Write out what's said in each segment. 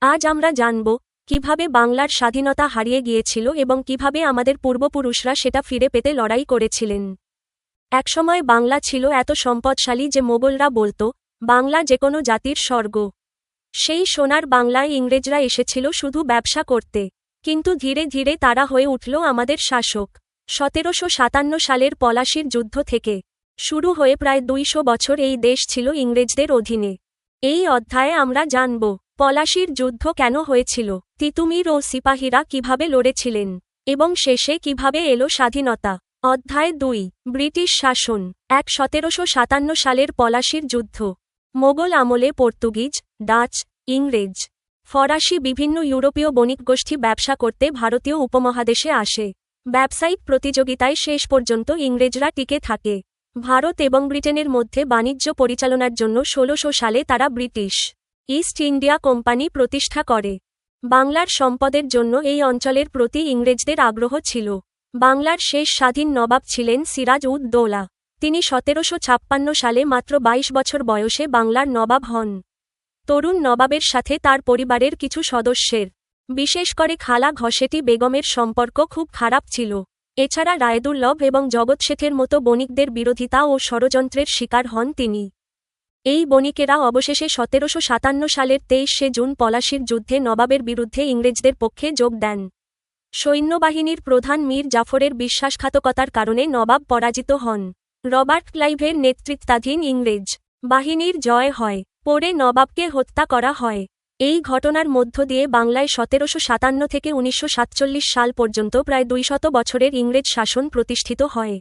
আজ আমরা জানব কিভাবে বাংলার স্বাধীনতা হারিয়ে গিয়েছিল এবং কিভাবে আমাদের পূর্বপুরুষরা সেটা ফিরে পেতে লড়াই করেছিলেন। একসময় বাংলা ছিল এত সম্পদশালী যে মোগলরা বলতো বাংলা যেকোনো জাতির স্বর্গ। সেই সোনার বাংলায় ইংরেজরা এসেছিল শুধু ব্যবসা করতে, কিন্তু ধীরে ধীরে তারা হয়ে উঠল আমাদের শাসক। 1757 সালের পলাশীর যুদ্ধ থেকে শুরু হয়ে প্রায় 200 বছর এই দেশ ছিল ইংরেজদের অধীনে। এই অধ্যায়ে আমরা জানব পলাশীর যুদ্ধ কেন হয়েছিল, তিতুমির ও সিপাহীরা কিভাবে লড়েছিলেন, এবং শেষে কিভাবে এলো স্বাধীনতা। অধ্যায় 2, ব্রিটিশ শাসন। 1757 সালের পলাশীর যুদ্ধ। মোগল আমলে পর্তুগিজ, ডাচ, ইংরেজ, ফরাসি বিভিন্ন ইউরোপীয় বণিক গোষ্ঠী ব্যবসা করতে ভারতীয় উপমহাদেশে আসে। ব্যবসায়িক প্রতিযোগিতায় শেষ পর্যন্ত ইংরেজরা টিকে থাকে। ভারত এবং ব্রিটেনের মধ্যে বাণিজ্য পরিচালনার জন্য 1600 সালে তারা ব্রিটিশ ইস্ট ইন্ডিয়া কোম্পানি প্রতিষ্ঠা করে। বাংলার সম্পদের জন্য এই অঞ্চলের প্রতি ইংরেজদের আগ্রহ ছিল। বাংলার শেষ স্বাধীন নবাব ছিলেন সিরাজ উদ দৌলা। তিনি 1756 সালে মাত্র 22 বছর বয়সে বাংলার নবাব হন। তরুণ নবাবের সাথে তার পরিবারের কিছু সদস্যের, বিশেষ করে খালা ঘসেটি বেগমের সম্পর্ক খুব খারাপ ছিল। এছাড়া রায়দুর্লভ এবং জগৎ শেঠের মতো বণিকদের বিরোধিতা ও ষড়যন্ত্রের শিকার হন তিনি। এই বণিকেরা অবশেষে 1757 সালের 23শে জুন পলাশীর যুদ্ধে নবাবের বিরুদ্ধে ইংরেজদের পক্ষে যোগ দেন। সৈন্যবাহিনীর প্রধান মীর জাফরের বিশ্বাসঘাতকতার কারণে নবাব পরাজিত হন। রবার্ট ক্লাইভের নেতৃত্বাধীন ইংরেজ বাহিনীর জয় হয়। পরে নবাবকে হত্যা করা হয়। এই ঘটনার মধ্য দিয়ে বাংলায় 1757 থেকে 1947 সাল পর্যন্ত প্রায় 200 বছরের ইংরেজ শাসন প্রতিষ্ঠিত হয়।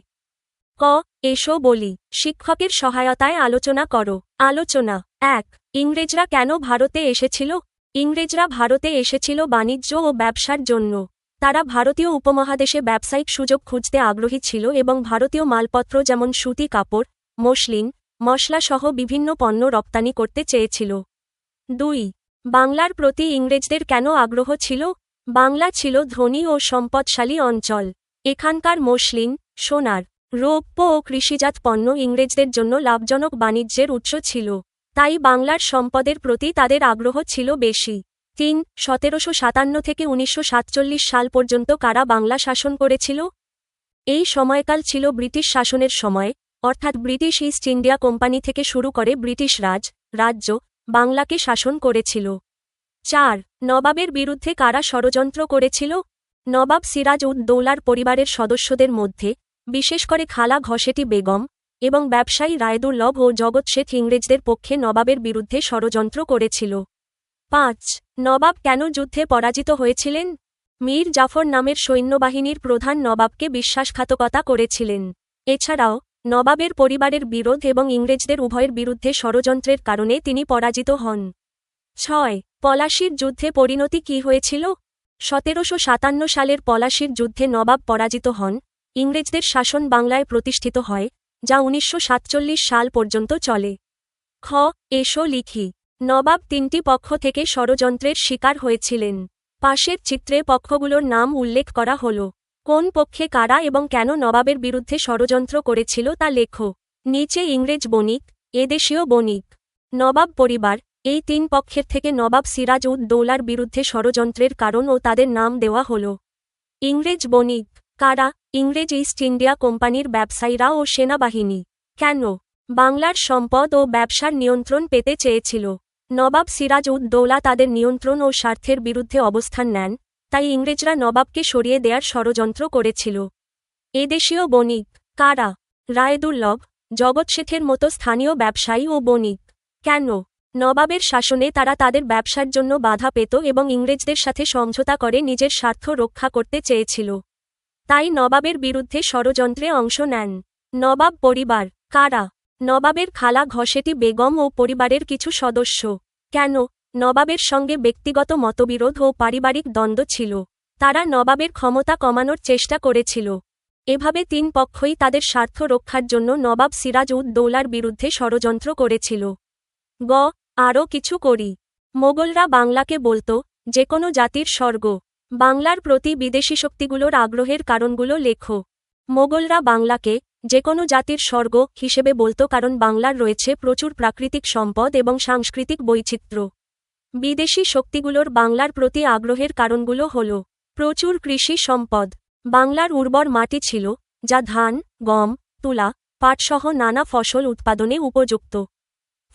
এসো বলি, শিক্ষকের সহায়তায় আলোচনা করো। আলোচনা 1, ইংরেজরা কেন ভারতে এসেছিল? ইংরেজরা ভারতে এসেছিল বাণিজ্য ও ব্যবসার জন্য। তারা ভারতীয় উপমহাদেশে ব্যবসায়িক সুযোগ খুঁজতে আগ্রহী ছিল এবং ভারতীয় মালপত্র যেমন সুতি কাপড়, মসলিন, মশলা সহ বিভিন্ন পণ্য রপ্তানি করতে চেয়েছিল। 2, বাংলার প্রতি ইংরেজদের কেন আগ্রহ ছিল? বাংলা ছিল ধনী ও সম্পদশালী অঞ্চল। এখানকার মসলিন, সোনার, রৌপ্য ও কৃষিজাত পণ্য ইংরেজদের জন্য লাভজনক বাণিজ্যের উৎস ছিল। তাই বাংলার সম্পদের প্রতি তাদের আগ্রহ ছিল বেশি। 3, 1757 থেকে 1947 সাল পর্যন্ত কারা বাংলা শাসন করেছিল? এই সময়কাল ছিল ব্রিটিশ শাসনের সময়, অর্থাৎ ব্রিটিশ ইস্ট ইন্ডিয়া কোম্পানি থেকে শুরু করে ব্রিটিশ রাজ্য বাংলাকে শাসন করেছিল। 4, নবাবের বিরুদ্ধে কারা ষড়যন্ত্র করেছিল? নবাব সিরাজ উদ দৌলার পরিবারের সদস্যদের মধ্যে, বিশেষ করে খালা ঘসেটি বেগম এবং ব্যবসায়ী রায়দুর্লভ ও জগৎ শেঠ ইংরেজদের পক্ষে নবাবের বিরুদ্ধে ষড়যন্ত্র করেছিল। 5, নবাব কেন যুদ্ধে পরাজিত হয়েছিলেন? মীর জাফর নামের সৈন্যবাহিনীর প্রধান নবাবকে বিশ্বাসঘাতকতা করেছিলেন। এছাড়াও নবাবের পরিবারের বিরোধ এবং ইংরেজদের উভয়ের বিরুদ্ধে ষড়যন্ত্রের কারণে তিনি পরাজিত হন। 6, পলাশীর যুদ্ধে পরিণতি কী হয়েছিল? 1757 সালের পলাশীর যুদ্ধে নবাব পরাজিত হন। ইংরেজদের শাসন বাংলায় প্রতিষ্ঠিত হয়, যা 1947 সাল পর্যন্ত চলে। এসো লিখি, নবাব 3টি পক্ষ থেকে ষড়যন্ত্রের শিকার হয়েছিলেন। পাশের চিত্রে পক্ষগুলোর নাম উল্লেখ করা হল। কোন পক্ষে কারা এবং কেন নবাবের বিরুদ্ধে ষড়যন্ত্র করেছিল তা লেখো। নিচে ইংরেজ বণিক, এদেশীয় বণিক, নবাব পরিবার, এই 3 পক্ষের থেকে নবাব সিরাজ উদ দৌলার বিরুদ্ধে ষড়যন্ত্রের কারণ ও তাদের নাম দেওয়া হল। ইংরেজ বণিক কারা? ইংরেজ ইস্ট ইন্ডিয়া কোম্পানির ব্যবসায়ীরা ও সেনাবাহিনী। কেন? বাংলার সম্পদ ও ব্যবসার নিয়ন্ত্রণ পেতে চেয়েছিল। নবাব সিরাজ উদ দৌলা তাদের নিয়ন্ত্রণ ও স্বার্থের বিরুদ্ধে অবস্থান নেন, তাই ইংরেজরা নবাবকে সরিয়ে দেওয়ার ষড়যন্ত্র করেছিল। এদেশীয় বণিক কারা? রায়দুর্লভ, জগৎ শেঠের মতো স্থানীয় ব্যবসায়ী ও বণিক। কেন? নবাবের শাসনে তারা তাদের ব্যবসার জন্য বাধা পেত এবং ইংরেজদের সাথে সমঝোতা করে নিজের স্বার্থ রক্ষা করতে চেয়েছিল। তাই নবাবের বিরুদ্ধে ষড়যন্ত্রে অংশ নেন। নবাব পরিবার কারা? নবাবের খালা ঘসেটি বেগম ও পরিবারের কিছু সদস্য। কেন? নবাবের সঙ্গে ব্যক্তিগত মতবিরোধ ও পারিবারিক দ্বন্দ্ব ছিল। তারা নবাবের ক্ষমতা কমানোর চেষ্টা করেছিল। এভাবে 3 পক্ষই তাদের স্বার্থ রক্ষার জন্য নবাব সিরাজ উদ দৌলার বিরুদ্ধে ষড়যন্ত্র করেছিল। আরও কিছু করি। মোগলরা বাংলাকে বলতো যেকোনো জাতির স্বর্গ। বাংলার প্রতি বিদেশি শক্তিগুলোর আগ্রহের কারণগুলো লেখো। মোগলরা বাংলাকে যেকোনো জাতির স্বর্গ হিসেবে বলতো কারণ বাংলার রয়েছে প্রচুর প্রাকৃতিক সম্পদ এবং সাংস্কৃতিক বৈচিত্র্য। বিদেশি শক্তিগুলোর বাংলার প্রতি আগ্রহের কারণগুলো হল প্রচুর কৃষি সম্পদ। বাংলার উর্বর মাটি ছিল, যা ধান, গম, তুলা, পাটসহ নানা ফসল উৎপাদনে উপযুক্ত।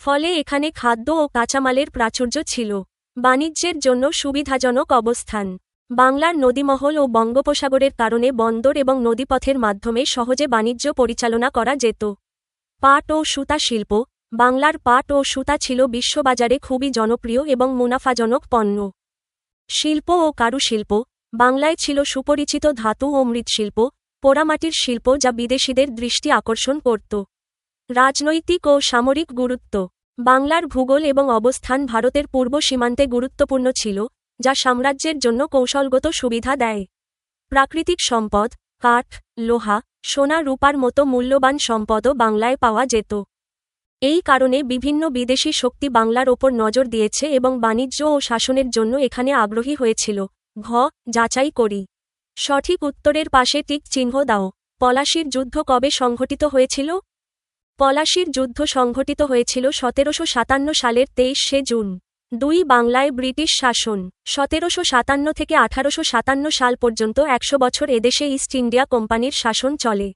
ফলে এখানে খাদ্য ও কাঁচামালের প্রাচুর্য ছিল। বাণিজ্যের জন্য সুবিধাজনক অবস্থান। বাংলার নদীমহল ও বঙ্গোপসাগরের কারণে বন্দর এবং নদীপথের মাধ্যমে সহজে বাণিজ্য পরিচালনা করা যেত। পাট ও সুতা শিল্প। বাংলার পাট ও সুতা ছিল বিশ্ববাজারে খুবই জনপ্রিয় এবং মুনাফাজনক পণ্য। শিল্প ও কারুশিল্প। বাংলায় ছিল সুপরিচিত ধাতু ও মৃৎশিল্প, পোড়ামাটির শিল্প যা বিদেশিদের দৃষ্টি আকর্ষণ করত। রাজনৈতিক ও সামরিক গুরুত্ব। বাংলার ভূগোল এবং অবস্থান ভারতের পূর্ব সীমান্তে গুরুত্বপূর্ণ ছিল, যা সাম্রাজ্যের জন্য কৌশলগত সুবিধা দেয়। প্রাকৃতিক সম্পদ, কাঠ, লোহা, সোনা রূপার মতো মূল্যবান সম্পদও বাংলায় পাওয়া যেত। এই কারণে বিভিন্ন বিদেশি শক্তি বাংলার ওপর নজর দিয়েছে এবং বাণিজ্য ও শাসনের জন্য এখানে আগ্রহী হয়েছিল। ঘ. যাচাই করি। সঠিক উত্তরের পাশে টিক চিহ্ন দাও। পলাশীর যুদ্ধ কবে সংঘটিত হয়েছিল? পলাশীর যুদ্ধ সংঘটিত হয়েছিল 1757 সালের 23শে জুন। 2. বাংলায় ব্রিটিশ শাসন। 1757 থেকে 1857 সাল পর্যন্ত 100 বছর এদেশে ইস্ট ইন্ডিয়া কোম্পানির শাসন চলে।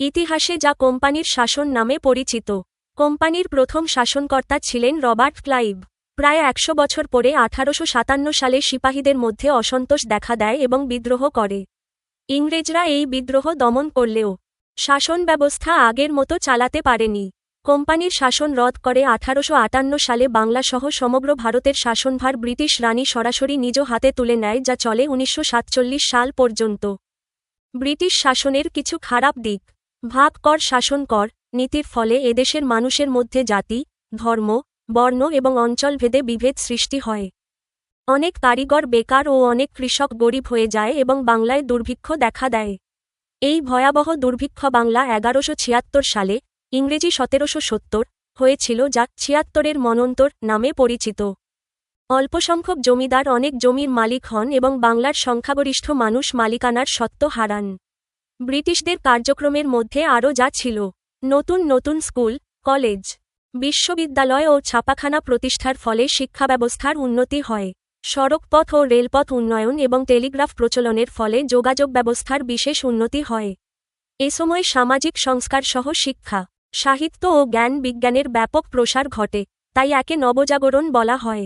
ইতিহাসে যা কোম্পানির শাসন নামে পরিচিত। কোম্পানির প্রথম শাসনকর্তা ছিলেন রবার্ট ক্লাইভ। প্রায় 100 বছর পরে 1857 সালে সিপাহীদের মধ্যে অসন্তোষ দেখা দেয় এবং বিদ্রোহ করে। ইংরেজরা এই বিদ্রোহ দমন করলেও শাসন ব্যবস্থা আগের মতো চালাতে পারেনি। কোম্পানির শাসন রদ করে 1858 সালে বাংলাসহ সমগ্র ভারতের শাসনভার ব্রিটিশ রানী সরাসরি নিজ হাতে তুলে নেয়, যা চলে 1947 সাল পর্যন্ত। ব্রিটিশ শাসনের কিছু খারাপ দিক। ভাগ কর শাসন কর নীতির ফলে এদেশের মানুষের মধ্যে জাতি, ধর্ম, বর্ণ এবং অঞ্চলভেদে বিভেদ সৃষ্টি হয়। অনেক কারিগর বেকার ও অনেক কৃষক গরিব হয়ে যায় এবং বাংলায় দুর্ভিক্ষ দেখা দেয়। এই ভয়াবহ দুর্ভিক্ষ বাংলা 1176 সালে, ইংরেজি 1770, হয়েছিল, যা 76-এর মন্বন্তর নামে পরিচিত। অল্পসংখ্যক জমিদার অনেক জমির মালিক হন এবং বাংলার সংখ্যাগরিষ্ঠ মানুষ মালিকানার স্বত্ব হারান। ব্রিটিশদের কার্যক্রমের মধ্যে আরও যা ছিল নতুন নতুন স্কুল, কলেজ, বিশ্ববিদ্যালয় ও ছাপাখানা প্রতিষ্ঠার ফলে শিক্ষাব্যবস্থার উন্নতি হয়। সড়কপথ ও রেলপথ উন্নয়ন এবং টেলিগ্রাফ প্রচলনের ফলে যোগাযোগ ব্যবস্থার বিশেষ উন্নতি হয়। এ সময় সামাজিক সংস্কার সহ শিক্ষা, সাহিত্য ও জ্ঞান বিজ্ঞানের ব্যাপক প্রসার ঘটে, তাই একে নবজাগরণ বলা হয়।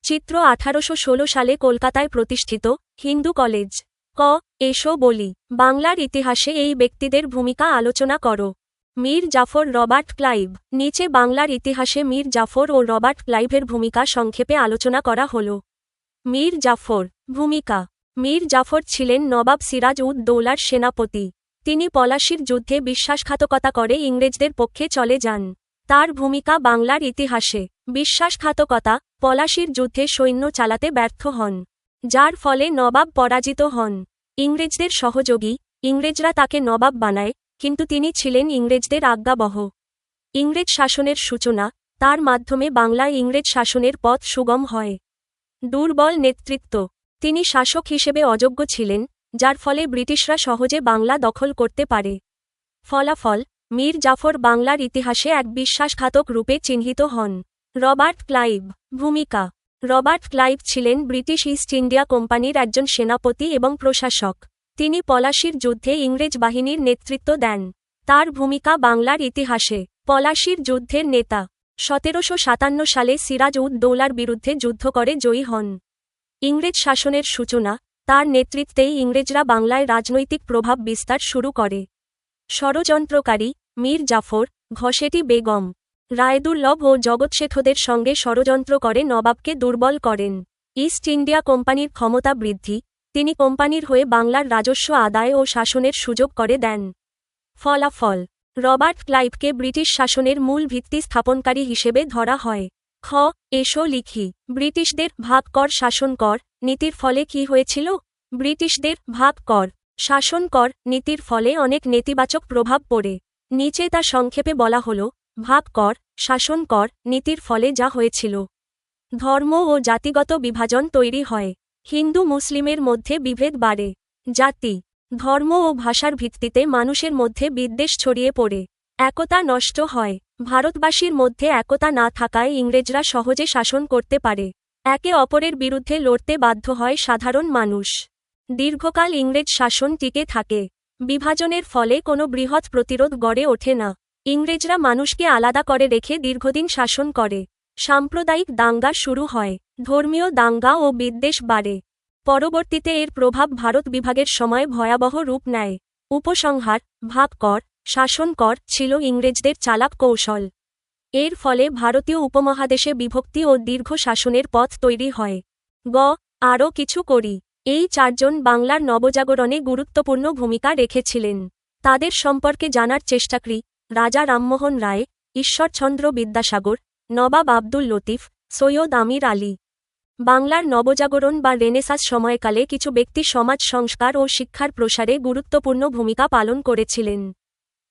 চিত্র 1816 সালে কলকাতায় প্রতিষ্ঠিত হিন্দু কলেজ। ক. এসো বলি। বাংলার ইতিহাসে এই ব্যক্তিদের ভূমিকা আলোচনা করো। Mir Jafar Robert Clive. নিচে বাংলার ইতিহাসে মীর জাফর ও রবার্ট ক্লাইভের ভূমিকা সংক্ষেপে আলোচনা করা হল। মীর জাফর। ভূমিকা। মীর জাফর ছিলেন নবাব সিরাজ উদ দৌলার সেনাপতি। তিনি পলাশীর যুদ্ধে বিশ্বাসঘাতকতা করে ইংরেজদের পক্ষে চলে যান। তার ভূমিকা বাংলার ইতিহাসে। বিশ্বাসঘাতকতা। পলাশীর যুদ্ধে সৈন্য চালাতে ব্যর্থ হন, যার ফলে নবাব পরাজিত হন। ইংরেজদের সহযোগী। ইংরেজরা তাকে নবাব বানায়, কিন্তু তিনি ছিলেন ইংরেজদের আজ্ঞাবহ। ইংরেজ শাসনের সূচনা। তার মাধ্যমে বাংলায় ইংরেজ শাসনের পথ সুগম হয়। দুর্বল নেতৃত্ব। তিনি শাসক হিসেবে অযোগ্য ছিলেন, যার ফলে ব্রিটিশরা সহজে বাংলা দখল করতে পারে। ফলাফল, মীর জাফর বাংলার ইতিহাসে এক বিশ্বাসঘাতক রূপে চিহ্নিত হন। Robert Clive. ভূমিকা। রবার্ট ক্লাইভ ছিলেন ব্রিটিশ ইস্ট ইন্ডিয়া কোম্পানির একজন সেনাপতি এবং প্রশাসক। তিনি পলাশীর যুদ্ধে ইংরেজ বাহিনীর নেতৃত্ব দেন। তার ভূমিকা বাংলার ইতিহাসে। পলাশীর যুদ্ধের নেতা। 1757 সালে সিরাজ উদ দৌলার বিরুদ্ধে যুদ্ধ করে জয়ী হন। ইংরেজ শাসনের সূচনা। তার নেতৃত্বেই ইংরেজরা বাংলায় রাজনৈতিক প্রভাব বিস্তার শুরু করে। ষড়যন্ত্রকারী। মীর জাফর, ঘসেটি বেগম, রায়দুর্লভ ও জগৎশেঠদের সঙ্গে ষড়যন্ত্র করে নবাবকে দুর্বল করেন। ইস্ট ইন্ডিয়া কোম্পানির ক্ষমতা বৃদ্ধি। তিনি কোম্পানির হয়ে বাংলার রাজস্ব আদায় ও শাসনের সুযোগ করে দেন। ফলাফল, রবার্ট ক্লাইভকে ব্রিটিশ শাসনের মূল ভিত্তি স্থাপনকারী হিসেবে ধরা হয়। খ. এসো লিখি। ব্রিটিশদের ভাগ কর শাসন কর নীতির ফলে কি হয়েছিল? ব্রিটিশদের ভাগ কর শাসন কর নীতির ফলে অনেক নেতিবাচক প্রভাব পড়ে। নিচে তা সংক্ষেপে বলা হল। ভাগ কর শাসন কর নীতির ফলে যা হয়েছিল: ধর্ম ও জাতিগত বিভাজন তৈরি হয়। হিন্দু মুসলিমের মধ্যে বিভেদ বাড়ে। জাতি, ধর্ম ও ভাষার ভিত্তিতে মানুষের মধ্যে বিদ্বেষ ছড়িয়ে পড়ে। একতা নষ্ট হয়। ভারতবাসীর মধ্যে একতা না থাকায় ইংরেজরা সহজে শাসন করতে পারে। একে অপরের বিরুদ্ধে লড়তে বাধ্য হয় সাধারণ মানুষ। দীর্ঘকাল ইংরেজ শাসন টিকে থাকে। বিভাজনের ফলে কোনো বৃহৎ প্রতিরোধ গড়ে ওঠে না। ইংরেজরা মানুষকে আলাদা করে রেখে দীর্ঘদিন শাসন করে। সাম্প্রদায়িক দাঙ্গা শুরু হয়। ধর্মীয় দাঙ্গা ও বিদ্বেষ বাড়ে। পরবর্তীতে এর প্রভাব ভারত বিভাগের সময় ভয়াবহ রূপ নেয়। উপসংহার: ভাগ কর, শাসন কর ছিল ইংরেজদের চালাক কৌশল। এর ফলে ভারতীয় উপমহাদেশে বিভক্তি ও দীর্ঘ শাসনের পথ তৈরি হয়। আরও কিছু করি। এই চারজন বাংলার নবজাগরণে গুরুত্বপূর্ণ ভূমিকা রেখেছিলেন। তাদের সম্পর্কে জানার চেষ্টা করি। রাজা রামমোহন রায়, ঈশ্বরচন্দ্র বিদ্যাসাগর, নবাব আব্দুল লতিফ, সৈয়দ আমির আলী। বাংলার নবজাগরণ বা রেনেসাঁস সময়কালে কিছু ব্যক্তি সমাজ সংস্কার ও শিক্ষার প্রসারে গুরুত্বপূর্ণ ভূমিকা পালন করেছিলেন।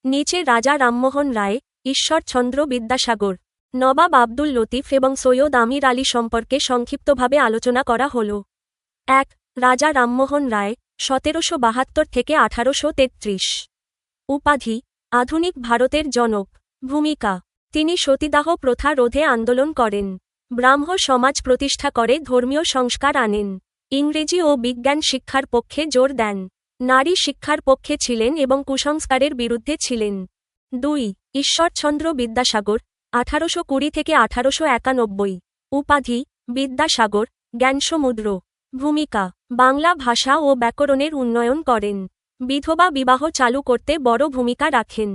নিচে রাজা রামমোহন রায়, ঈশ্বরচন্দ্র বিদ্যাসাগর, নবাব আব্দুল লতিফ এবং সৈয়দ আমির আলী সম্পর্কে সংক্ষিপ্তভাবে আলোচনা করা হল। ১. রাজা রামমোহন রায়, ১৭৭২ থেকে ১৮৩৩। উপাধি: আধুনিক ভারতের জনক। ভূমিকা: তিনি সতীদাহ প্রথা রোধে আন্দোলন করেন। ব্রাহ্ম সমাজ প্রতিষ্ঠা করে ধর্মীয় সংস্কার আনেন। ইংরেজি ও বিজ্ঞান শিক্ষার পক্ষে জোর দেন। নারী শিক্ষার পক্ষে ছিলেন এবং কুসংস্কারের বিরুদ্ধে ছিলেন। ২. ঈশ্বরচন্দ্র বিদ্যাসাগর, ১৮২০ থেকে ১৮৯১। উপাধি: বিদ্যাসাগর, জ্ঞানসমুদ্র। ভূমিকা: বাংলা ভাষা ও ব্যাকরণের উন্নয়ন করেন। বিধবা বিবাহ চালু করতে বড় ভূমিকা রাখেন।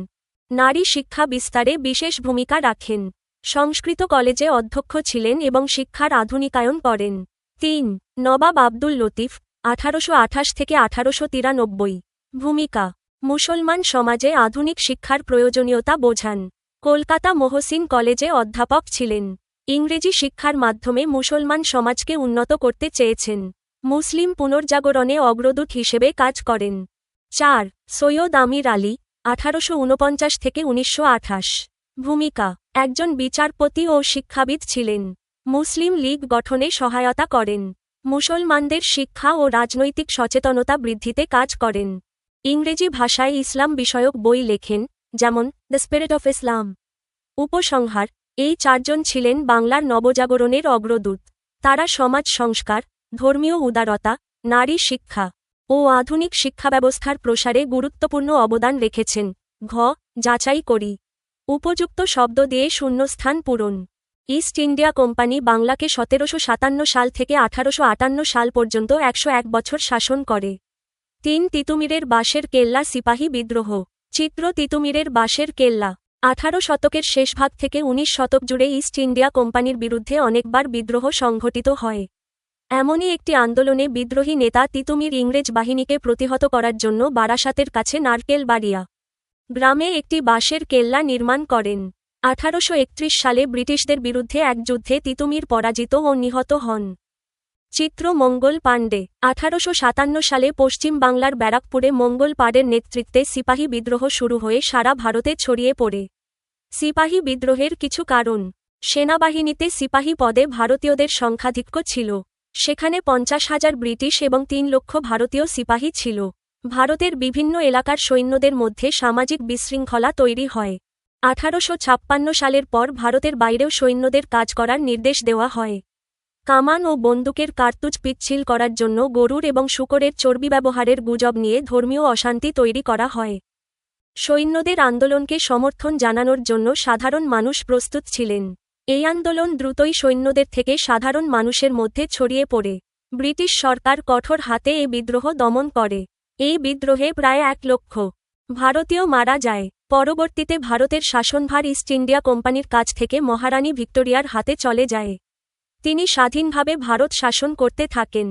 নারী শিক্ষা বিস্তারে বিশেষ ভূমিকা রাখেন। সংস্কৃত কলেজে অধ্যক্ষ ছিলেন এবং শিক্ষার আধুনিকায়ন করেন। ৩. নবাব আব্দুল লতিফ, ১৮২৮ থেকে ১৮৯৩। ভূমিকা: মুসলমান সমাজে আধুনিক শিক্ষার প্রয়োজনীয়তা বোঝান। কলকাতা মহসিন কলেজে অধ্যাপক ছিলেন। ইংরেজি শিক্ষার মাধ্যমে মুসলমান সমাজকে উন্নত করতে চেয়েছেন। মুসলিম পুনর্জাগরণে অগ্রদূত হিসেবে কাজ করেন। ৪. সৈয়দ আমির আলী, ১৮৪৯ থেকে ১৯২৮। ভূমিকা: একজন বিচারপতি ও শিক্ষাবিদ ছিলেন। মুসলিম লীগ গঠনে সহায়তা করেন। মুসলমানদের শিক্ষা ও রাজনৈতিক সচেতনতা বৃদ্ধিতে কাজ করেন। ইংরেজি ভাষায় ইসলাম বিষয়ক বই লেখেন, যেমন দ্য স্পিরিট অফ ইসলাম। উপসংহার: এই চারজন ছিলেন বাংলার নবজাগরণের অগ্রদূত। তারা সমাজ সংস্কার, ধর্মীয় উদারতা, নারী শিক্ষা ও আধুনিক শিক্ষাব্যবস্থার প্রসারে গুরুত্বপূর্ণ অবদান রেখেছেন। যাচাই করি। উপযুক্ত শব্দ দিয়ে শূন্যস্থান পূরণ। ইস্ট ইন্ডিয়া কোম্পানি বাংলাকে ১৭৫৭ সাল থেকে ১৮৫৮ সাল পর্যন্ত ১০১ বছর শাসন করে। ৩. তিতুমিরের বাঁশের কেল্লা সিপাহী বিদ্রোহ। চিত্র: তিতুমিরের বাঁশের কেল্লা। ১৮ শতকের শেষভাগ থেকে ১৯ শতক জুড়ে ইস্ট ইন্ডিয়া কোম্পানির বিরুদ্ধে অনেকবার বিদ্রোহ সংঘটিত হয়। এমনই একটি আন্দোলনে বিদ্রোহী নেতা তিতুমির ইংরেজ বাহিনীকে প্রতিহত করার জন্য বারাসাতের কাছে নারকেলবাড়িয়া গ্রামে একটি বাঁশের কেল্লা নির্মাণ করেন। ১৮৩১ সালে ব্রিটিশদের বিরুদ্ধে এক যুদ্ধে তিতুমির পরাজিত ও নিহত হন। চিত্র: মঙ্গল পাণ্ডে। ১৮৫৭ সালে পশ্চিম বাংলার ব্যারাকপুরে মঙ্গল পাণ্ডের নেতৃত্বে সিপাহী বিদ্রোহ শুরু হয়ে সারা ভারতে ছড়িয়ে পড়ে। সিপাহী বিদ্রোহের কিছু কারণ: সেনাবাহিনীতে সিপাহী পদে ভারতীয়দের সংখ্যাধিক্য ছিল। সেখানে ৫০,০০০ ব্রিটিশ এবং ৩ লক্ষ ভারতীয় সিপাহী ছিল। ভারতের বিভিন্ন এলাকার সৈন্যদের মধ্যে সামাজিক বিশৃঙ্খলা তৈরি হয়। ১৮৫৬ সালের পর ভারতের বাইরেও সৈন্যদের কাজ করার নির্দেশ দেওয়া হয়। কামান ও বন্দুকের কার্তুজ পিচ্ছিল করার জন্য গরুর এবং শূকরের চর্বি ব্যবহারের গুজব নিয়ে ধর্মীয় অশান্তি তৈরি করা হয়। সৈন্যদের আন্দোলনকে সমর্থন জানানোর জন্য সাধারণ মানুষ প্রস্তুত ছিলেন। এই আন্দোলন দ্রুতই সৈন্যদের থেকে সাধারণ মানুষের মধ্যে ছড়িয়ে পড়ে। ব্রিটিশ সরকার কঠোর হাতে এই বিদ্রোহ দমন করে। এই বিদ্রোহে প্রায় ১ লক্ষ ভারতীয় মারা যায়। পরবর্তীতে ভারতের শাসনভার ইস্ট ইন্ডিয়া কোম্পানির কাছ থেকে মহারানী ভিক্টোরিয়ার হাতে চলে যায়। তিনি স্বাধীনভাবে ভারত শাসন করতে থাকেন।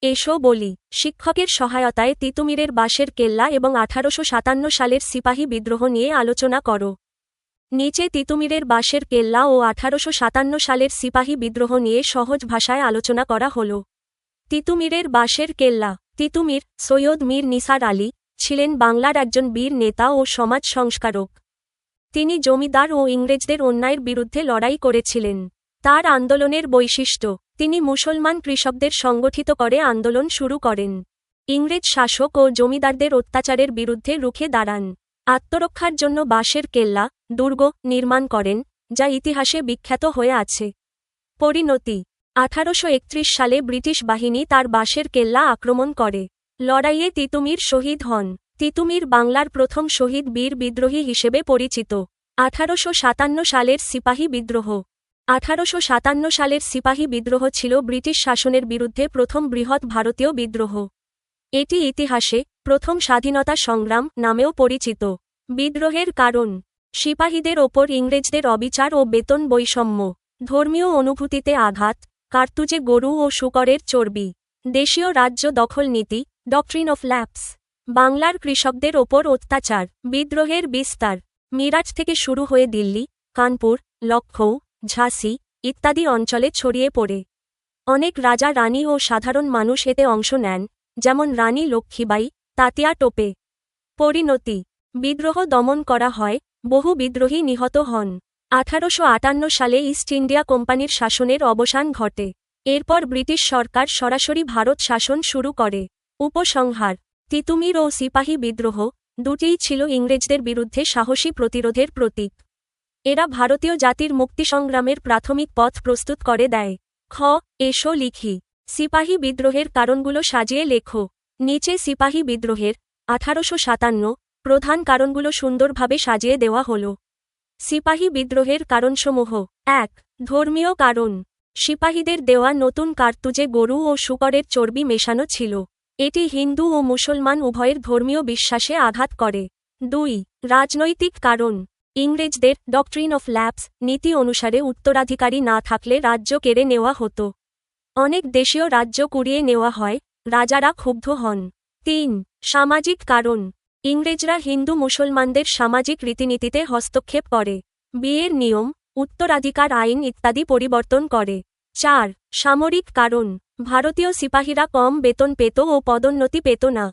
এসো বলি। শিক্ষকের সহায়তায় তিতুমিরের বাঁশের কেল্লা এবং ১৮৫৭ সালের সিপাহী বিদ্রোহ নিয়ে আলোচনা করো। নিচে তিতুমিরের বাঁশের কেল্লা ও ১৮৫৭ সালের সিপাহী বিদ্রোহ নিয়ে সহজ ভাষায় আলোচনা করা হল। তিতুমিরের বাঁশের কেল্লা। তিতুমির, সৈয়দ মীর নিসার আলী, ছিলেন বাংলার একজন বীর নেতা ও সমাজ সংস্কারক। তিনি জমিদার ও ইংরেজদের অন্যায়ের বিরুদ্ধে লড়াই করেছিলেন। তার আন্দোলনের বৈশিষ্ট্য: তিনি মুসলমান কৃষকদের সংগঠিত করে আন্দোলন শুরু করেন। ইংরেজ শাসক ও জমিদারদের অত্যাচারের বিরুদ্ধে রুখে দাঁড়ান। আত্মরক্ষার জন্য বাঁশের কেল্লা, দুর্গ নির্মাণ করেন, যা ইতিহাসে বিখ্যাত হয়ে আছে। পরিণতি 1831 সালে ব্রিটিশ বাহিনী তার বাঁশের কেল্লা আক্রমণ করে। লড়াইয়ে তিতুমির শহীদ হন। তিতুমির বাংলার প্রথম শহীদ বীর বিদ্রোহী হিসেবে পরিচিত। 1857 সালের সিপাহী বিদ্রোহ 1857 সালের সিপাহী বিদ্রোহ ছিল ব্রিটিশ শাসনের বিরুদ্ধে প্রথম বৃহৎ ভারতীয় বিদ্রোহ। এটি ইতিহাসে প্রথম স্বাধীনতা সংগ্রাম নামেও পরিচিত। বিদ্রোহের কারণ সিপাহীদের ওপর ইংরেজদের অবিচার ও বেতন বৈষম্য, ধর্মীয় অনুভূতিতে আঘাত, কার্তুজে গরু ও শূকরের চর্বি, দেশীয় রাজ্য দখল নীতি, ডক্ট্রিন অফ ল্যাপস, বাংলার কৃষকদের ওপর অত্যাচার। বিদ্রোহের বিস্তার মিরাট থেকে শুরু হয়ে দিল্লি, কানপুর, লখনউ, ঝাঁসি ইত্যাদি অঞ্চলে ছড়িয়ে পড়ে। অনেক রাজা রানী ও সাধারণ মানুষ এতে অংশ নেন, যেমন রানী লক্ষ্মীবাঈ, তাতিয়া টোপে। পরিণতি বিদ্রোহ দমন করা হয়, বহু বিদ্রোহী নিহত হন। 1858 সালে ইস্ট ইন্ডিয়া কোম্পানির শাসনের অবসান ঘটে। এরপর ব্রিটিশ সরকার সরাসরি ভারত শাসন শুরু করে। উপসংহার তিতুমির ও সিপাহী বিদ্রোহ দুটিই ছিল ইংরেজদের বিরুদ্ধে সাহসী প্রতিরোধের প্রতীক। এরা ভারতীয় জাতির মুক্তিসংগ্রামের প্রাথমিক পথ প্রস্তুত করে দেয়। খ এসো লিখি। সিপাহী বিদ্রোহের কারণগুলো সাজিয়ে লেখো। নিচে সিপাহী বিদ্রোহের 1857 প্রধান কারণগুলো সুন্দরভাবে সাজিয়ে দেওয়া হল। সিপাহী বিদ্রোহের কারণসমূহ ১ ধর্মীয় কারণ সিপাহীদের দেওয়া নতুন কার্তুজে গরু ও শূকরের চর্বি মেশানো ছিল। এটি হিন্দু ও মুসলমান উভয়ের ধর্মীয় বিশ্বাসে আঘাত করে। ২ রাজনৈতিক কারণ ইংরেজদের ডক্ট্রিন অফ ল্যাপস নীতি অনুসারে উত্তরাধিকারী না থাকলে রাজ্য কেড়ে নেওয়া হতো। অনেক দেশীয় রাজ্য কুড়িয়ে নেওয়া হয়, রাজারা ক্ষুব্ধ হন। ৩ সামাজিক কারণ ইংরেজরা হিন্দু মুসলমানদের সামাজিক রীতিনীতিতে হস্তক্ষেপ করে, বিয়ের নিয়ম, উত্তরাধিকার আইন ইত্যাদি পরিবর্তন করে। ৪ সামরিক কারণ ভারতীয় সিপাহীরা কম বেতন পেত ও পদোন্নতি পেত না,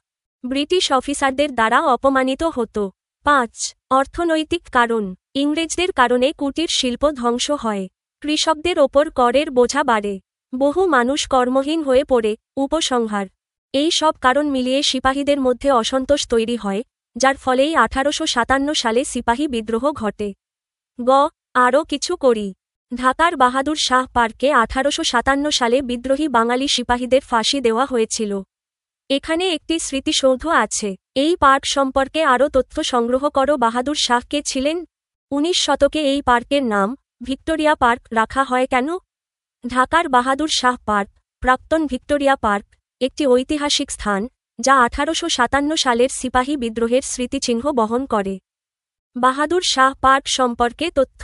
ব্রিটিশ অফিসারদের দ্বারা অপমানিত হতো। ৫ অর্থনৈতিক কারণ ইংরেজদের কারণে কুটির শিল্প ধ্বংস হয়, কৃষকদের ওপর করের বোঝা বাড়ে, বহু মানুষ কর্মহীন হয়ে পড়ে। উপসংহার এই সব কারণ মিলিয়ে সিপাহীদের মধ্যে অসন্তোষ তৈরি হয়, যার ফলেই 1857 সালে সিপাহী বিদ্রোহ ঘটে। গ আরও কিছু করি। ঢাকার বাহাদুর শাহ পার্কে 1857 সালে বিদ্রোহী বাঙালি সিপাহীদের ফাঁসি দেওয়া হয়েছিল। এখানে একটি স্মৃতিসৌধ আছে। এই পার্ক সম্পর্কে আরও তথ্য সংগ্রহ করো। বাহাদুর শাহ কে ছিলেন? 19 শতকে এই পার্কের নাম ভিক্টোরিয়া পার্ক রাখা হয় কেন? ঢাকার বাহাদুর শাহ পার্ক, প্রাক্তন ভিক্টোরিয়া পার্ক, একটি ঐতিহাসিক স্থান যা 1857 সালের সিপাহী বিদ্রোহের স্মৃতিচিহ্ন বহন করে। বাহাদুর শাহ পার্ক সম্পর্কে তথ্য।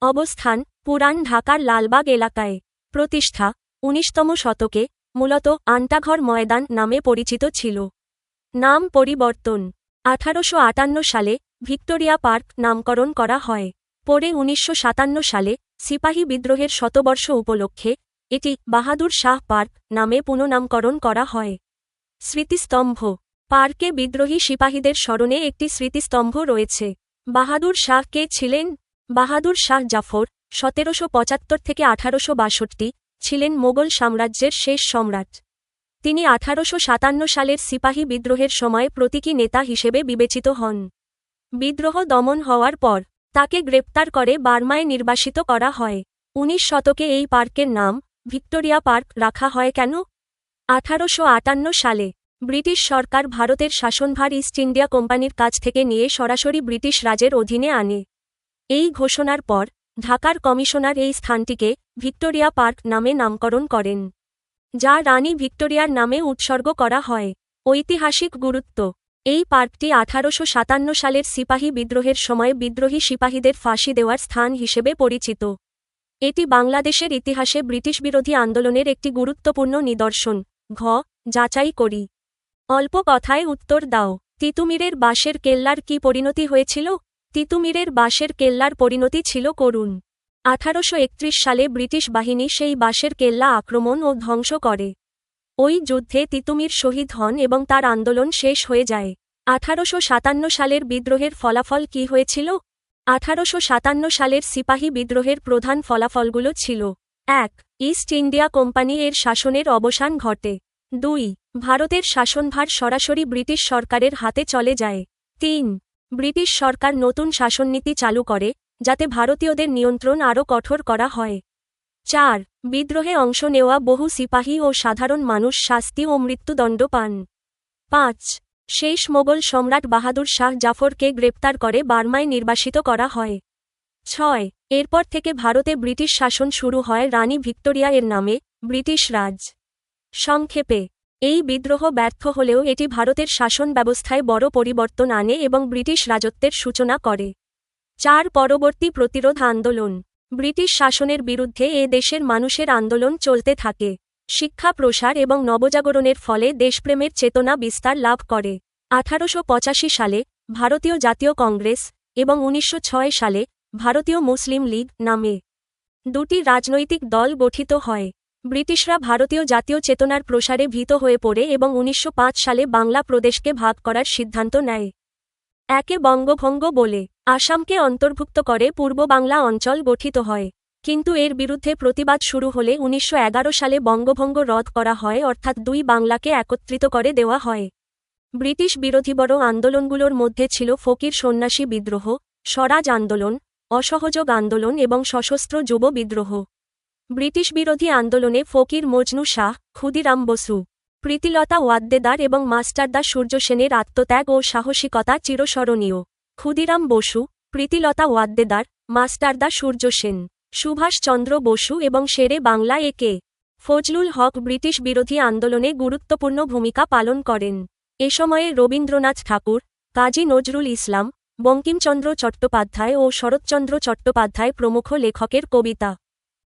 অবস্থান পুরান ঢাকার লালবাগ এলাকায়। প্রতিষ্ঠা 19তম শতকে, মূলত আন্টাঘর ময়দান নামে পরিচিত ছিল। নাম পরিবর্তন 1858 সালে ভিক্টোরিয়া পার্ক নামকরণ করা হয়। পরে 1957 সালে সিপাহী বিদ্রোহের শতবর্ষ উপলক্ষে এটি বাহাদুর শাহ পার্ক নামে পুনঃনামকরণ করা হয়। স্মৃতিস্তম্ভ পার্কে বিদ্রোহী সিপাহীদের স্মরণে একটি স্মৃতিস্তম্ভ রয়েছে। বাহাদুর শাহ কে ছিলেন? বাহাদুর শাহ জাফর 1775 থেকে 1862 ছিলেন মোগল সাম্রাজ্যের শেষ সম্রাট। তিনি 1857 সালের সিপাহী বিদ্রোহের সময় প্রতীকী নেতা হিসেবে বিবেচিত হন। বিদ্রোহ দমন হওয়ার পর তাকে গ্রেপ্তার করে বার্মায় নির্বাসিত করা হয়। 19 শতকে এই পার্কের নাম ভিক্টোরিয়া পার্ক রাখা হয় কেন? 1858 সালে ব্রিটিশ সরকার ভারতের শাসনভার ইস্ট ইন্ডিয়া কোম্পানির কাছ থেকে নিয়ে সরাসরি ব্রিটিশ রাজের অধীনে আনে। এই ঘোষণার পর ঢাকার কমিশনার এই স্থানটিকে ভিক্টোরিয়া পার্ক নামে নামকরণ করেন, যা রানী ভিক্টোরিয়ার নামে উৎসর্গ করা হয়। ঐতিহাসিক গুরুত্ব এই পার্কটি 1857 সালের সিপাহী বিদ্রোহের সময় বিদ্রোহী সিপাহীদের ফাঁসি দেওয়ার স্থান হিসেবে পরিচিত। এটি বাংলাদেশের ইতিহাসে ব্রিটিশ বিরোধী আন্দোলনের একটি গুরুত্বপূর্ণ নিদর্শন। ঘ যাচাই করি। অল্প কথায় উত্তর দাও। তিতুমিরের বাঁশের কেল্লার কি পরিণতি হয়েছিল? তিতুমিরের বাঁশের কেল্লার পরিণতি ছিল করুণ। 1831 সালে ব্রিটিশ বাহিনী সেই বাঁশের কেল্লা আক্রমণ ও ধ্বংস করে। ওই যুদ্ধে তিতুমির শহীদ হন এবং তার আন্দোলন শেষ হয়ে যায়। 1857 সালের বিদ্রোহের ফলাফল কি হয়েছিল? 1857 সালের সিপাহী বিদ্রোহের প্রধান ফলাফলগুলো ছিল: ১ ইস্ট ইন্ডিয়া কোম্পানি এর শাসনের অবসান ঘটে। ২ ভারতের শাসনভার সরাসরি ব্রিটিশ সরকারের হাতে চলে যায়। ৩ ব্রিটিশ সরকার নতুন শাসননীতি চালু করে, যাতে ভারতীয়দের নিয়ন্ত্রণ আরও কঠোর করা হয়। 4. বিদ্রোহে অংশ নেওয়া বহু সিপাহী ও সাধারণ মানুষ শাস্তি ও মৃত্যুদণ্ড পান। 5. শেষ মোগল সম্রাট বাহাদুর শাহ জাফরকে গ্রেপ্তার করে বার্মায় নির্বাসিত করা হয়। 6. এরপর থেকে ভারতে ব্রিটিশ শাসন শুরু হয় রানী ভিক্টোরিয়া এর নামে, ব্রিটিশ রাজ। সংক্ষেপে, এই বিদ্রোহ ব্যর্থ হলেও এটি ভারতের শাসন ব্যবস্থায় বড় পরিবর্তন আনে এবং ব্রিটিশ রাজত্বের সূচনা করে। 4. পরবর্তী প্রতিরোধ আন্দোলন। ব্রিটিশ শাসনের বিরুদ্ধে এ দেশের মানুষের আন্দোলন চলতে থাকে। শিক্ষা প্রসার এবং নবজাগরণের ফলে দেশপ্রেমের চেতনা বিস্তার লাভ করে। 1885 সালে ভারতীয় জাতীয় কংগ্রেস এবং 1906 সালে ভারতীয় মুসলিম লীগ নামে দুটি রাজনৈতিক দল গঠিত হয়। ব্রিটিশরা ভারতীয় জাতীয় চেতনার প্রসারে ভীত হয়ে পড়ে এবং 1905 সালে বাংলা প্রদেশকে ভাগ করার সিদ্ধান্ত নেয়। একে বঙ্গভঙ্গ বলে আসামকে অন্তর্ভুক্ত করে পূর্ব বাংলা অঞ্চল গঠিত হয়। কিন্তু এর বিরুদ্ধে প্রতিবাদ শুরু হলে 1911 সালে বঙ্গভঙ্গ রদ করা হয়, অর্থাৎ দুই বাংলাকে একত্রিত করে দেওয়া হয়। ব্রিটিশ বিরোধী বড় আন্দোলনগুলোর মধ্যে ছিল ফকির সন্ন্যাসী বিদ্রোহ, স্বরাজ আন্দোলন, অসহযোগ আন্দোলন এবং সশস্ত্র যুব বিদ্রোহ। ব্রিটিশ বিরোধী আন্দোলনে ফকির মজনু শাহ, ক্ষুদিরাম বসু, প্রীতিলতা ওয়াদ্দেদার এবং মাস্টারদা সূর্য সেনের আত্মত্যাগ ও সাহসিকতা চিরস্মরণীয়। ক্ষুদিরাম বসু, প্রীতিলতা ওয়াদ্দেদার, মাস্টারদা সূর্য সেন, সুভাষচন্দ্র বসু এবং শেরে বাংলা একে ফজলুল হক ব্রিটিশ বিরোধী আন্দোলনে গুরুত্বপূর্ণ ভূমিকা পালন করেন। এ সময়ে রবীন্দ্রনাথ ঠাকুর, কাজী নজরুল ইসলাম, বঙ্কিমচন্দ্র চট্টোপাধ্যায় ও শরৎচন্দ্র চট্টোপাধ্যায় প্রমুখ লেখকের কবিতা,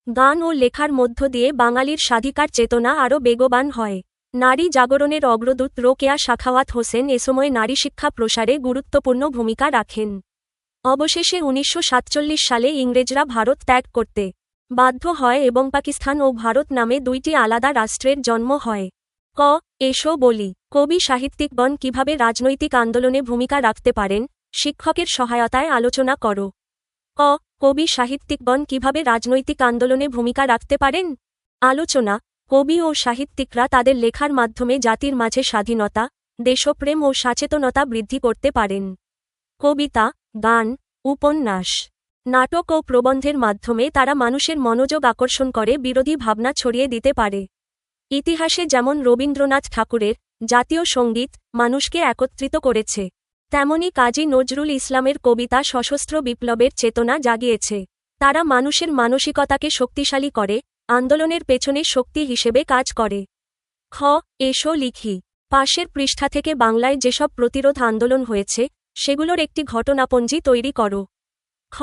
গান ও লেখার মধ্য দিয়ে বাঙালির স্বাধিকার চেতনা আরও বেগবান হয়। নারী জাগরণের অগ্রদূত রোকেয়া সাখাওয়াত হোসেন এ সময় নারী শিক্ষা প্রসারে গুরুত্বপূর্ণ ভূমিকা রাখেন। অবশেষে 1947 সালে ইংরেজরা ভারত ত্যাগ করতে বাধ্য হয় এবং পাকিস্তান ও ভারত নামে দুইটি আলাদা রাষ্ট্রের জন্ম হয়। ক. এসো বলি, কবি সাহিত্যিকগণ কিভাবে রাজনৈতিক আন্দোলনে ভূমিকা রাখতে পারেন, শিক্ষকের সহায়তায় আলোচনা করো। ক. কবি সাহিত্যিকগণ কিভাবে রাজনৈতিক আন্দোলনে ভূমিকা রাখতে পারেন? আলোচনা। কবি ও সাহিত্যিকরা তাদের লেখার মাধ্যমে জাতির মাঝে স্বাধীনতা, দেশপ্রেম ও সচেতনতা বৃদ্ধি করতে পারেন। কবিতা, গান, উপন্যাস, নাটক ও প্রবন্ধের মাধ্যমে তারা মানুষের মনোযোগ আকর্ষণ করে বিরোধী ভাবনা ছড়িয়ে দিতে পারে। ইতিহাসে যেমন রবীন্দ্রনাথ ঠাকুরের জাতীয় সঙ্গীত মানুষকে একত্রিত করেছে, তেমনি কাজী নজরুল ইসলামের কবিতা সশস্ত্র বিপ্লবের চেতনা জাগিয়েছে। তারা মানুষের মানসিকতাকে শক্তিশালী করে, আন্দোলনের পেছনে শক্তি হিসেবে কাজ করে। খ. এসো লিখি, পাশের পৃষ্ঠা থেকে বাংলায় যেসব প্রতিরোধ আন্দোলন হয়েছে সেগুলোর একটি ঘটনাপঞ্জি তৈরি করো। খ.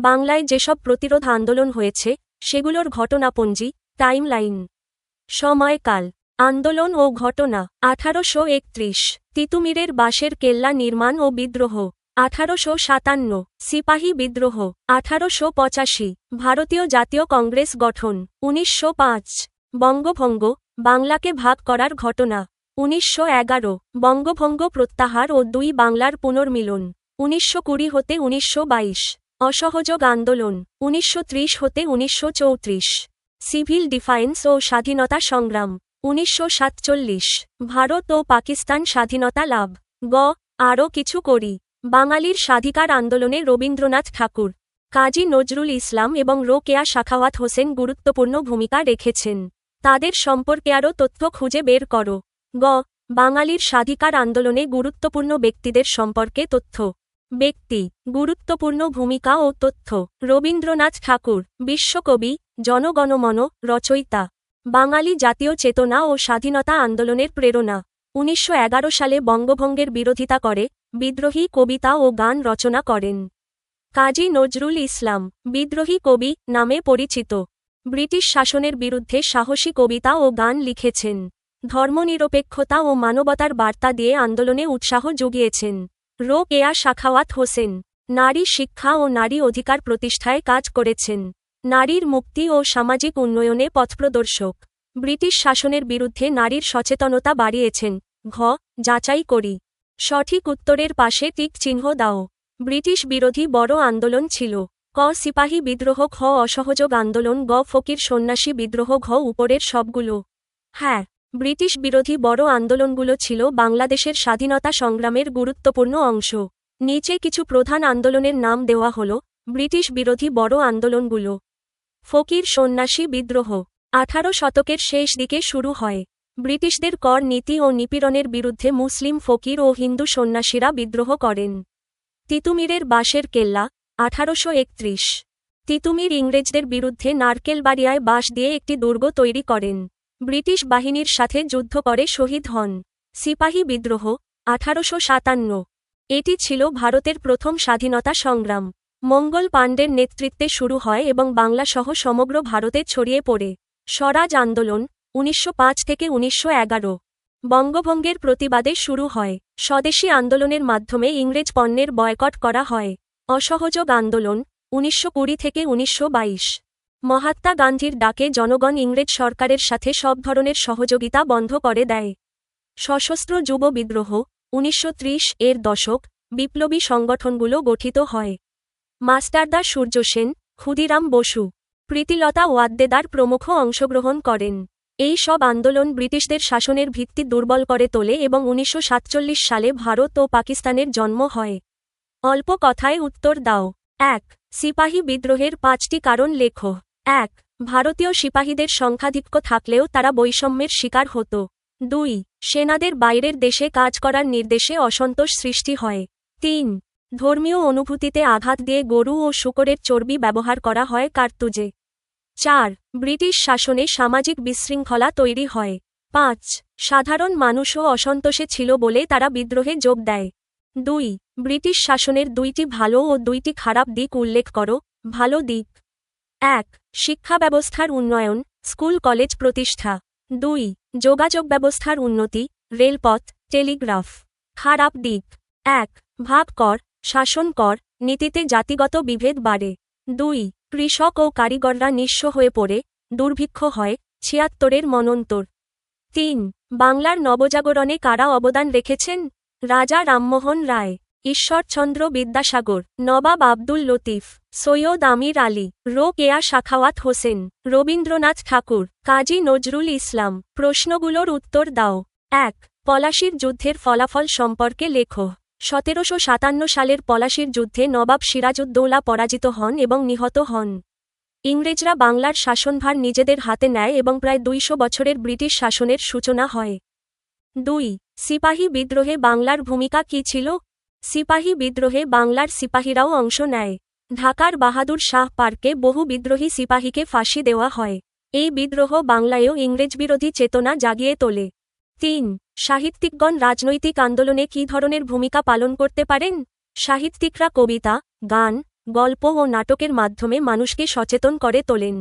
বাংলায় যেসব প্রতিরোধ আন্দোলন হয়েছে সেগুলোর ঘটনাপঞ্জি, টাইমলাইন। সময়কাল, আন্দোলন ও ঘটনা: 1831 তিতুমিরের বাঁশের কেল্লা নির্মাণ ও বিদ্রোহ, 1857 সিপাহী বিদ্রোহ, 1885 ভারতীয় জাতীয় কংগ্রেস গঠন, 1905 বঙ্গভঙ্গ, বাংলাকে ভাগ করার ঘটনা, 1911 বঙ্গভঙ্গ প্রত্যাহার ও দুই বাংলার পুনর্মিলন, 1920 হতে 1922 অসহযোগ আন্দোলন, 1930 হতে 1934 সিভিল ডিফেন্স ও স্বাধীনতা সংগ্রাম, 1947 ভারত ও পাকিস্তান স্বাধীনতা লাভ। গ. আরও কিছু করি, বাঙালির স্বাধিকার আন্দোলনে রবীন্দ্রনাথ ঠাকুর, কাজী নজরুল ইসলাম এবং রোকেয়া সাখাওয়াত হোসেন গুরুত্বপূর্ণ ভূমিকা রেখেছেন। তাদের সম্পর্কে আরও তথ্য খুঁজে বের করো। গ. বাঙালির স্বাধিকার আন্দোলনে গুরুত্বপূর্ণ ব্যক্তিদের সম্পর্কে তথ্য। ব্যক্তি, গুরুত্বপূর্ণ ভূমিকা ও তথ্য: রবীন্দ্রনাথ ঠাকুর, বিশ্বকবি, জনগণমন রচয়িতা, বাঙালি জাতীয় চেতনা ও স্বাধীনতা আন্দোলনের প্রেরণা। 1911 সালে বঙ্গভঙ্গের বিরোধিতা করে বিদ্রোহী কবিতা ও গান রচনা করেন। কাজী নজরুল ইসলাম, বিদ্রোহী কবি নামে পরিচিত, ব্রিটিশ শাসনের বিরুদ্ধে সাহসী কবিতা ও গান লিখেছেন। ধর্মনিরপেক্ষতা ও মানবতার বার্তা দিয়ে আন্দোলনে উৎসাহ জুগিয়েছেন। রোকেয়া সাখাওয়াত হোসেন, নারী শিক্ষা ও নারী অধিকার প্রতিষ্ঠায় কাজ করেছেন। নারীর মুক্তি ও সামাজিক উন্নয়নে পথপ্রদর্শক। ব্রিটিশ শাসনের বিরুদ্ধে নারীর সচেতনতা বাড়িয়েছেন। ঘ. যাচাই করি, সঠিক উত্তরের পাশে টিক চিহ্ন দাও। ব্রিটিশ বিরোধী বড় আন্দোলন ছিল: ক. সিপাহী বিদ্রোহ, খ. অসহযোগ আন্দোলন, গ. ফকির সন্ন্যাসী বিদ্রোহ, ঘ. উপরের সবগুলো। হ্যাঁ, ব্রিটিশ বিরোধী বড় আন্দোলনগুলো ছিল বাংলাদেশের স্বাধীনতা সংগ্রামের গুরুত্বপূর্ণ অংশ। নিচে কিছু প্রধান আন্দোলনের নাম দেওয়া হল ব্রিটিশ বিরোধী বড় আন্দোলনগুলো। ফকির সন্ন্যাসী বিদ্রোহ 18 শতকের শেষ দিকে শুরু হয়। ব্রিটিশদের কর নীতি ও নিপীড়নের বিরুদ্ধে মুসলিম ফকির ও হিন্দু সন্ন্যাসীরা বিদ্রোহ করেন। তিতুমিরের বাঁশের কেল্লা 1831। তিতুমির ইংরেজদের বিরুদ্ধে নারকেলবাড়িয়ায় বাঁশ দিয়ে একটি দুর্গ তৈরি করেন। ব্রিটিশ বাহিনীর সাথে যুদ্ধ করে শহীদ হন। সিপাহী বিদ্রোহ 1857। এটি ছিল ভারতের প্রথম স্বাধীনতা সংগ্রাম। মঙ্গল পাণ্ডের নেতৃত্বে শুরু হয় এবং বাংলাসহ সমগ্র ভারতে ছড়িয়ে পড়ে। স্বরাজ আন্দোলন 1905 থেকে 1911। বঙ্গভঙ্গের প্রতিবাদে শুরু হয়। স্বদেশী আন্দোলনের মাধ্যমে ইংরেজ পণ্যের বয়কট করা হয়। অসহযোগ আন্দোলন 1920 থেকে 1922। মহাত্মা গান্ধীর ডাকে জনগণ ইংরেজ সরকারের সাথে সব ধরনের সহযোগিতা বন্ধ করে দেয়। সশস্ত্র যুব বিদ্রোহ 1930 এর দশক। বিপ্লবী সংগঠনগুলো গঠিত হয়। মাস্টারদা সূর্য সেন, ক্ষুদিরাম বসু, প্রীতিলতা ওয়াদ্দেদার প্রমুখ অংশগ্রহণ করেন। এই সব আন্দোলন ব্রিটিশদের শাসনের ভিত্তি দুর্বল করে তোলে এবং 1947 সালে ভারত ও পাকিস্তানের জন্ম হয়। অল্প কথায় উত্তর দাও। 1. সিপাহী বিদ্রোহের 5টি কারণ লেখো। 1. ভারতীয় সিপাহীদের সংখ্যাধিক্য থাকলেও তারা বৈষম্যের শিকার হতো। 2. সেনাদের বাইরের দেশে কাজ করার নির্দেশে অসন্তোষ সৃষ্টি হয়। 3. ধর্মীয় অনুভূতিতে আঘাত দিয়ে গরু ও শূকরের চর্বি ব্যবহার করা হয় কার্তুজে। 4. ব্রিটিশ শাসনে সামাজিক বিশৃঙ্খলা তৈরি হয়। 5. সাধারণ মানুষও অসন্তোষে ছিল বলে তারা বিদ্রোহে যোগ দেয়। 2. ব্রিটিশ শাসনের 2টি ভালো ও 2টি খারাপ দিক উল্লেখ করো। ভালো দিক। 1. শিক্ষা ব্যবস্থার উন্নয়ন, স্কুল কলেজ প্রতিষ্ঠা। 2. যোগাযোগ ব্যবস্থার উন্নতি, রেলপথ, টেলিগ্রাফ। খারাপ দিক। 1. ভাগ কর, শাসন কর, নীতিতে জাতিগত বিভেদ বাড়ে। 2. কৃষক ও কারিগররা নিঃস্ব হয়ে পড়ে, দুর্ভিক্ষ হয়। 76-এর মনন্তর। 3. বাংলার নবজাগরণে কারা অবদান রেখেছেন? রাজা রামমোহন রায়, ঈশ্বরচন্দ্র বিদ্যাসাগর, নবাব আব্দুল লতিফ, সৈয়দ আমির আলী, রোকেয়া সাখাওয়াত হোসেন, রবীন্দ্রনাথ ঠাকুর, কাজী নজরুল ইসলাম। প্রশ্নগুলোর উত্তর দাও। 1. পলাশীর যুদ্ধের ফলাফল সম্পর্কে লেখো। 1757 সালের পলাশীর যুদ্ধে নবাব সিরাজউদ্দৌলা পরাজিত হন এবং নিহত হন। ইংরেজরা বাংলার শাসনভার নিজেদের হাতে নেয় এবং প্রায় 200 বছরের ব্রিটিশ শাসনের সূচনা হয়। 2. সিপাহী বিদ্রোহে বাংলার ভূমিকা কী ছিল? সিপাহী বিদ্রোহে বাংলার সিপাহীরাও অংশ নেয়। ঢাকার বাহাদুর শাহ পার্কে বহু বিদ্রোহী সিপাহীকে ফাঁসি দেওয়া হয়। এই বিদ্রোহ বাংলায়ও ইংরেজবিরোধী চেতনা জাগিয়ে তোলে। 3. সাহিত্যিকগণ রাজনৈতিক আন্দোলনে কী ধরনের ভূমিকা পালন করতে পারেন? সাহিত্যিকরা কবিতা, গান, গল্প ও নাটকের মাধ্যমে মানুষকে সচেতন করে তোলেন।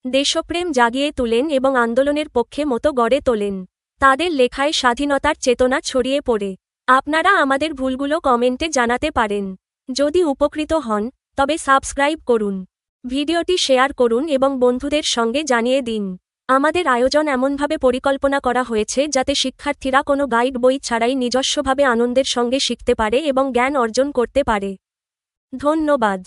দেশপ্রেম জাগিয়ে তুলেন এবং আন্দোলনের পক্ষে মতো গড়ে তোলেন। তাদের লেখায় স্বাধীনতার চেতনা ছড়িয়ে পড়ে। আপনারা আমাদের ভুলগুলো কমেন্টে জানাতে পারেন। যদি উপকৃত হন, তবে সাবস্ক্রাইব করুন। ভিডিওটি শেয়ার করুন এবং বন্ধুদের সঙ্গে জানিয়ে দিন। আমাদের আয়োজন এমনভাবে পরিকল্পনা করা হয়েছে যাতে শিক্ষার্থীরা কোনো গাইড বই ছাড়াই নিজস্বভাবে আনন্দের সঙ্গে শিখতে পারে এবং জ্ঞান অর্জন করতে পারে। ধন্যবাদ।